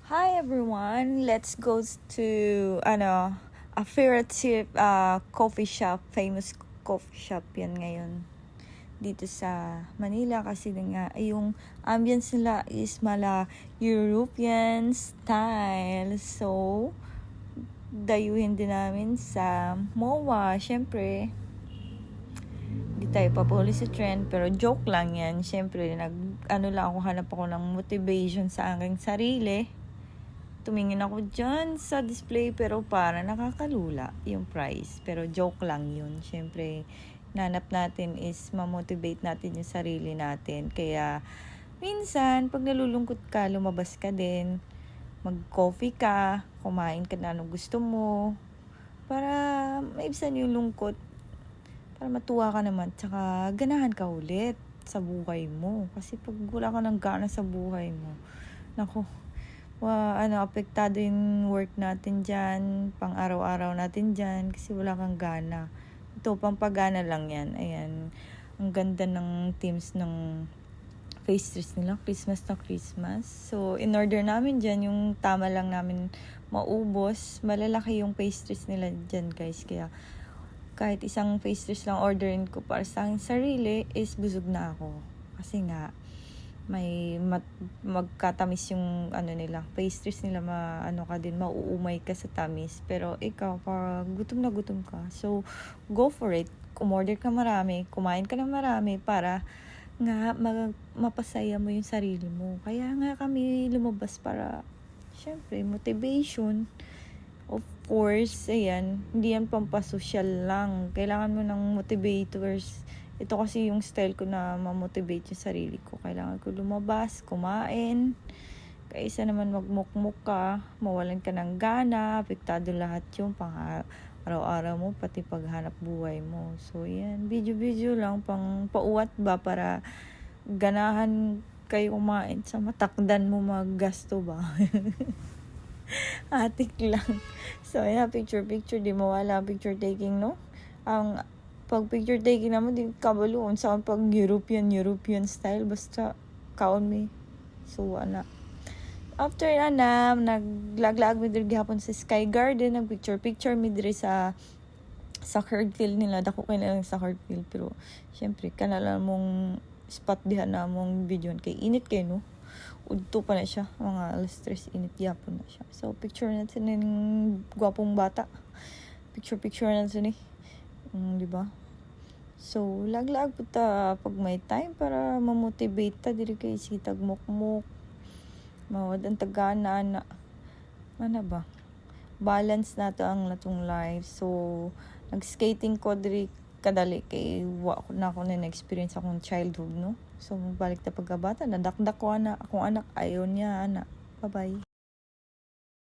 Hi everyone, let's go to a favorite coffee shop, famous coffee shop yan ngayon dito sa Manila kasi nga yung ambience nila is mala European style. So dayuhin din namin sa MOA. Syempre hindi tayo papahuli sa trend, pero joke lang yan. Syempre hanap ako ng motivation sa aking sarili. Tumingin ako dyan sa display pero para nakakalula yung price. Pero joke lang yun. Siyempre, nanap natin is ma-motivate natin yung sarili natin. Kaya, minsan, pag nalulungkot ka, lumabas ka din. Mag-coffee ka, kumain ka na anong gusto mo. Para maibsan yung lungkot. Para matuwa ka naman. Tsaka, ganahan ka ulit sa buhay mo. Kasi pag wala ka ng gana sa buhay mo, naku, apektado yung work natin dyan, pang araw-araw natin dyan, kasi wala kang gana. Ito, pampagana lang yan. Ayan, ang ganda ng themes ng pastries nila, Christmas na Christmas. So, in order namin dyan, yung tama lang namin maubos. Malalaki yung pastries nila dyan, guys. Kaya, kahit isang pastries lang orderin ko para sa akin sarili, is busog na ako. Kasi nga, may magkatamis yung nila, pastries nila, mauumay ka sa tamis. Pero ikaw, para gutom na gutom ka. So, go for it. Umorder ka marami, kumain ka ng marami para nga mapasaya mo yung sarili mo. Kaya nga kami lumabas para, syempre, motivation. Of course, ayan, hindi yan pampasosyal lang. Kailangan mo ng motivators. Ito kasi yung style ko na ma-motivate yung sarili ko. Kailangan ko lumabas, kumain. Kaysa naman magmukmuk ka, mawalan ka ng gana, apektado lahat yung pang araw-araw mo, pati paghanap buhay mo. So, yan. Video-video lang, pang pauwat ba para ganahan kayo kumain sa matakdan mo maggasto ba? Atik lang. So, yan, picture-picture. Di mawala picture taking, no? Ang pag picture taking naman, di kabaluon sa pag European style, basta kaon me. So, after naglaglag mi diri gihapon sa Sky Garden, nagpicture mi diri sa soccer field nila. Dako kay lang soccer field, pero syempre kanala mong spot diha na mong video kay init kay no. Udto pa na siya, mga alas 3 init gihapon na siya. So, picture natin ng gwapong bata. Picture natin di ba? So, laglag po ta pag may time para ma-motivate ta diri kay sitag mukmuk. Mawad ang tagana na. Ba? Balance na to ang natong life. So, nag-skating ko diri kadali kay wa ko na experience akong childhood, no? So, balik ta pagkabata, nadakdak ko akong anak, ayaw niya, Bye-bye.